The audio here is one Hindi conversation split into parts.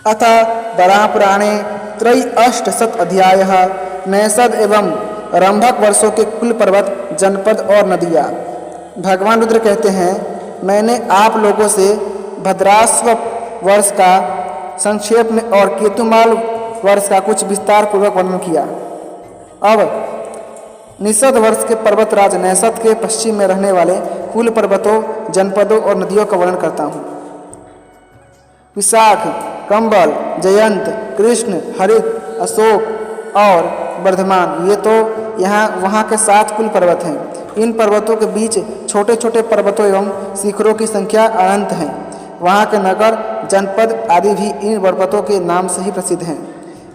अथ वराहपुराणे त्रयी-अष्टशत अध्यायः। नैषद एवं रंभक वर्षों के कुल पर्वत, जनपद और नदियाँ। भगवान रुद्र कहते हैं, मैंने आप लोगों से भद्राश्व वर्ष का संक्षेप में और केतुमाल वर्ष का कुछ विस्तार पूर्वक वर्णन किया। अब निषद वर्ष के पर्वतराज नैषद के पश्चिम में रहने वाले कुल पर्वतों, जनपदों और नदियों का वर्णन करता हूँ। विशाख, कंबल, जयंत, कृष्ण, हरित, अशोक और वर्धमान, ये तो यहाँ वहाँ के 7 कुल पर्वत हैं। इन पर्वतों के बीच छोटे छोटे पर्वतों एवं शिखरों की संख्या अनंत है। वहाँ के नगर, जनपद आदि भी इन पर्वतों के नाम से ही प्रसिद्ध हैं।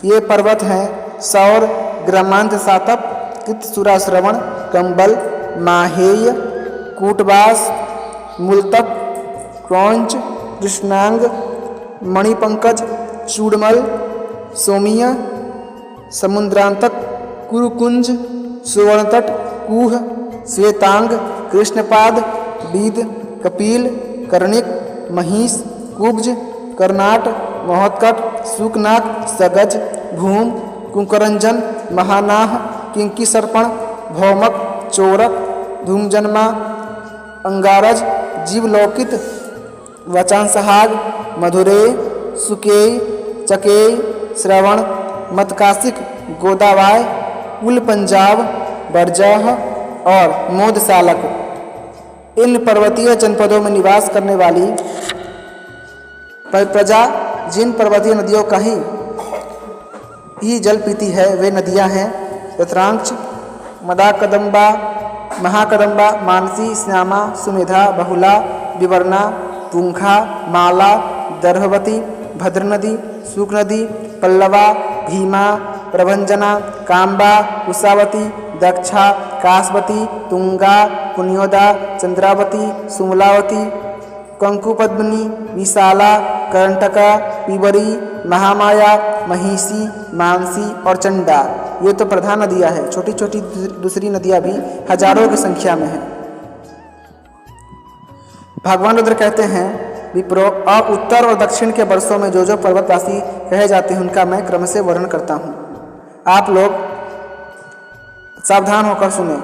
ये पर्वत हैं सौर, ग्रामांत सातप, कृतसुराश्रवण, कंबल, माहेय, कूटवास, मूलतप, क्रौंच, कृष्णांग, मणिपंकज, चूड़मल, सोमिया, समुद्रांतक, कुरुकुंज, सुवर्णतट, कुह, श्वेतांग, कृष्णपाद, बीद, कपिल, कर्णिक, महिष, कुब्ज, कर्नाट, महोत्कट, सुकनाक, सगज, भूम, कुंकरंजन, महानाह, किंकिसर्पण, भौमक, चोरक, धूमजन्मा, अंगारज, जीवलौकित, वचांसहाग, मधुरेय, सुकेय, चकेय, श्रवण, मतकासिक, गोदावाय, कुल पंजाब, बरजह और मोदसालक। इन पर्वतीय जनपदों में निवास करने वाली प्रजा जिन पर्वतीय नदियों का ही जल पीती है, वे नदियां हैं रत्रांक्ष, मदाकदम्बा, महाकदम्बा, मानसी, श्यामा, सुमेधा, बहुला, विवरणा, पुंखा, माला, दर्भवती, भद्रनदी, शुकनदी, पल्लवा, भीमा, प्रभंजना, काम्बा, उषावती, दक्षा, कासवती, तुंगा, पुण्योदा, चंद्रावती, सुमलावती, कंकुपद्मिनी, विशाला, कर्णटका, पिबरी, महामाया, महिषी, मानसी और चंडा। ये तो प्रधान नदियाँ हैं। छोटी छोटी दूसरी नदियाँ भी हजारों की संख्या में हैं। भगवान रुद्र कहते हैं, विप्रो, अब उत्तर और दक्षिण के वर्षों में जो पर्वतवासी कहे जाते हैं, उनका मैं क्रम से वर्णन करता हूँ। आप लोग सावधान होकर सुने।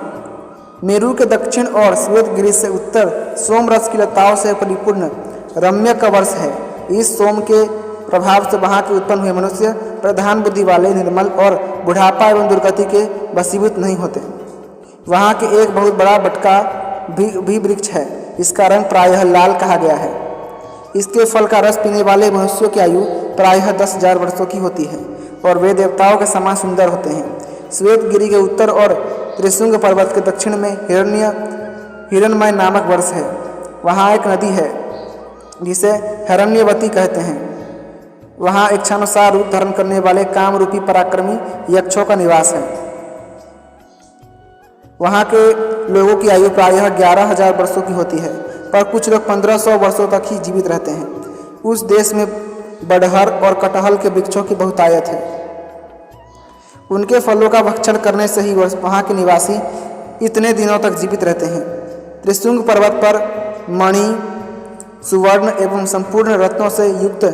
मेरू के दक्षिण और श्वेतगिरि से उत्तर सोमरस की लताओं से परिपूर्ण रम्य का वर्ष है। इस सोम के प्रभाव से वहाँ के उत्पन्न हुए मनुष्य प्रधान बुद्धि वाले, निर्मल और बुढ़ापा एवं दुर्गति के वशीभूत नहीं होते। वहाँ के एक बहुत बड़ा बटका भी वृक्ष है। इसका रंग प्रायः लाल कहा गया है। इसके फल का रस पीने वाले मनुष्यों की आयु प्रायः 10,000 वर्षों की होती है और वे देवताओं के समान सुंदर होते हैं। श्वेतगिरि के उत्तर और त्रिशुंग पर्वत के दक्षिण में हिरण्मय नामक वर्ष है। वहाँ एक नदी है जिसे हिरण्यवती कहते हैं। वहाँ इच्छानुसार रूप धारण करने वाले काम रूपी पराक्रमी यक्षों का निवास है। वहाँ के लोगों की आयु प्रायः 11,000 वर्षों की होती है, पर कुछ लोग 1500 वर्षों तक ही जीवित रहते हैं। उस देश में बड़हर और कटहल के वृक्षों की बहुतायत है। उनके फलों का भक्षण करने से ही वहाँ के निवासी इतने दिनों तक जीवित रहते हैं। त्रिशुंग पर्वत पर मणि, सुवर्ण एवं संपूर्ण रत्नों से युक्त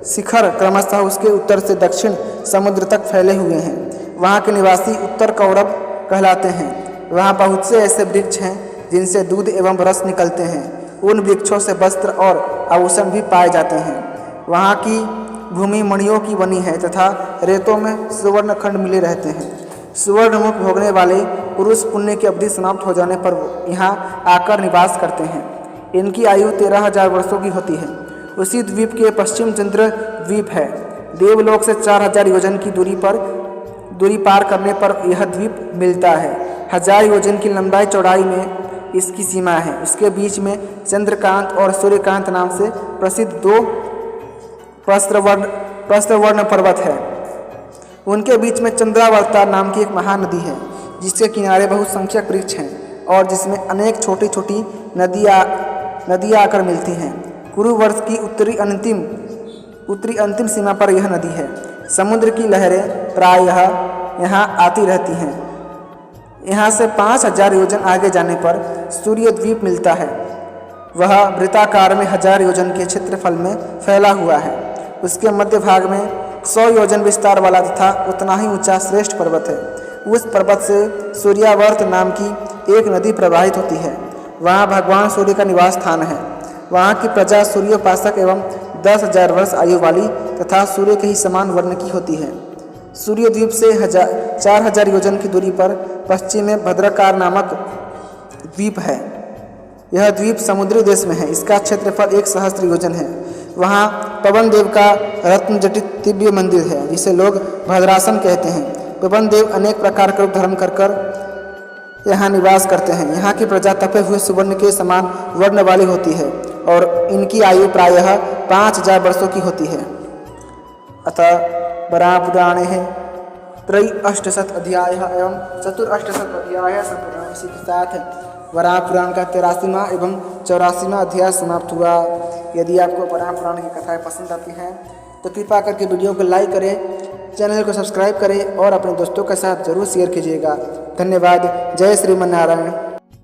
शिखर क्रमशः उसके उत्तर से दक्षिण समुद्र तक फैले हुए हैं। वहाँ के निवासी उत्तर कौरव कहलाते हैं। वहाँ बहुत से ऐसे वृक्ष हैं जिनसे दूध एवं रस निकलते हैं। उन वृक्षों से वस्त्र और आभूषण भी पाए जाते हैं। वहाँ की भूमि मणियों की बनी है तथा रेतों में सुवर्ण खंड मिले रहते हैं। सुवर्ण मुख भोगने वाले पुरुष पुण्य की अवधि समाप्त हो जाने पर यहाँ आकर निवास करते हैं। इनकी आयु 13,000 वर्षों की होती है। उसी द्वीप के पश्चिम चंद्र द्वीप है। देवलोक से 4,000 योजन की दूरी पार करने पर यह द्वीप मिलता है। 1000 योजन की लंबाई चौड़ाई में इसकी सीमा है। उसके बीच में चंद्रकांत और सूर्यकांत नाम से प्रसिद्ध 2 प्रस्थवर्ण पर्वत है। उनके बीच में चंद्रावर्ता नाम की एक महानदी है, जिसके किनारे बहुत संख्यक वृक्ष हैं और जिसमें अनेक छोटी छोटी नदियाँ आकर मिलती हैं। कुरु वर्ष की उत्तरी अंतिम सीमा पर यह नदी है। समुद्र की लहरें प्रायः यहाँ आती रहती हैं। यहाँ से 5,000 योजन आगे जाने पर सूर्य द्वीप मिलता है। वह वृत्ताकार में 1000 योजन के क्षेत्रफल में फैला हुआ है। उसके मध्य भाग में 100 योजन विस्तार वाला तथा उतना ही ऊंचा श्रेष्ठ पर्वत है। उस पर्वत से सूर्यावर्त नाम की एक नदी प्रवाहित होती है। वहाँ भगवान सूर्य का निवास स्थान है। वहाँ की प्रजा सूर्योपासक एवं 10,000 वर्ष आयु वाली तथा सूर्य के ही समान वर्ण की होती है। सूर्य द्वीप से 4,000 योजन की दूरी पर पश्चिम में भद्रकार नामक द्वीप है। यह द्वीप समुद्री देश में है। इसका क्षेत्रफल 1,000 योजन है। वहाँ पवन देव का रत्न जटित दिव्य मंदिर है जिसे लोग भद्रासन कहते हैं। पवन देव अनेक प्रकार के रूप धारण कर यहाँ निवास करते हैं। यहाँ की प्रजा तपे हुए सुवर्ण के समान वर्ण वाली होती है और इनकी आयु प्रायः 5,000 वर्षों की होती है। अतः वराहपुराणे त्रयी-अष्टशत अध्याय एवं चतुर-अष्टशत अध्याय संपूर्ण। इसी के साथ वराहपुराण का 83वां एवं 84वां अध्याय समाप्त हुआ। यदि आपको वराहपुराण की कथाएं पसंद आती हैं तो कृपा करके वीडियो को लाइक करें, चैनल को सब्सक्राइब करें और अपने दोस्तों के साथ जरूर शेयर कीजिएगा। धन्यवाद। जय श्रीमन्नारायण।